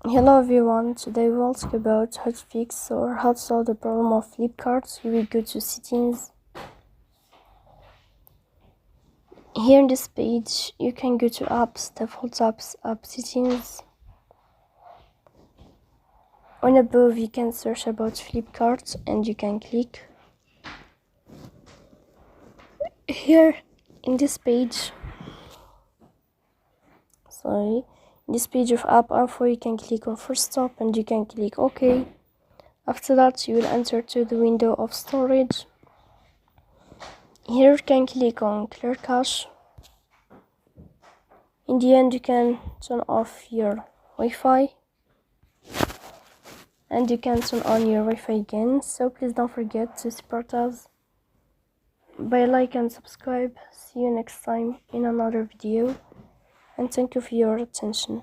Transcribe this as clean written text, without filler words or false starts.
Hello everyone, today we will talk about how to fix or how to solve the problem of Flipkart. You will go to settings. Here in this page you can go to apps, default apps, app settings. On above you can search about Flipkart and you can click. Here in this page, in this page of app info you can click on first stop and you can click OK. After that you will enter to the window of storage. Here you can click on clear cache. In the end you can turn off your Wi-Fi and you can turn on your Wi-Fi again, so please don't forget to support us by like and subscribe. See you next time in another video and thank you for your attention.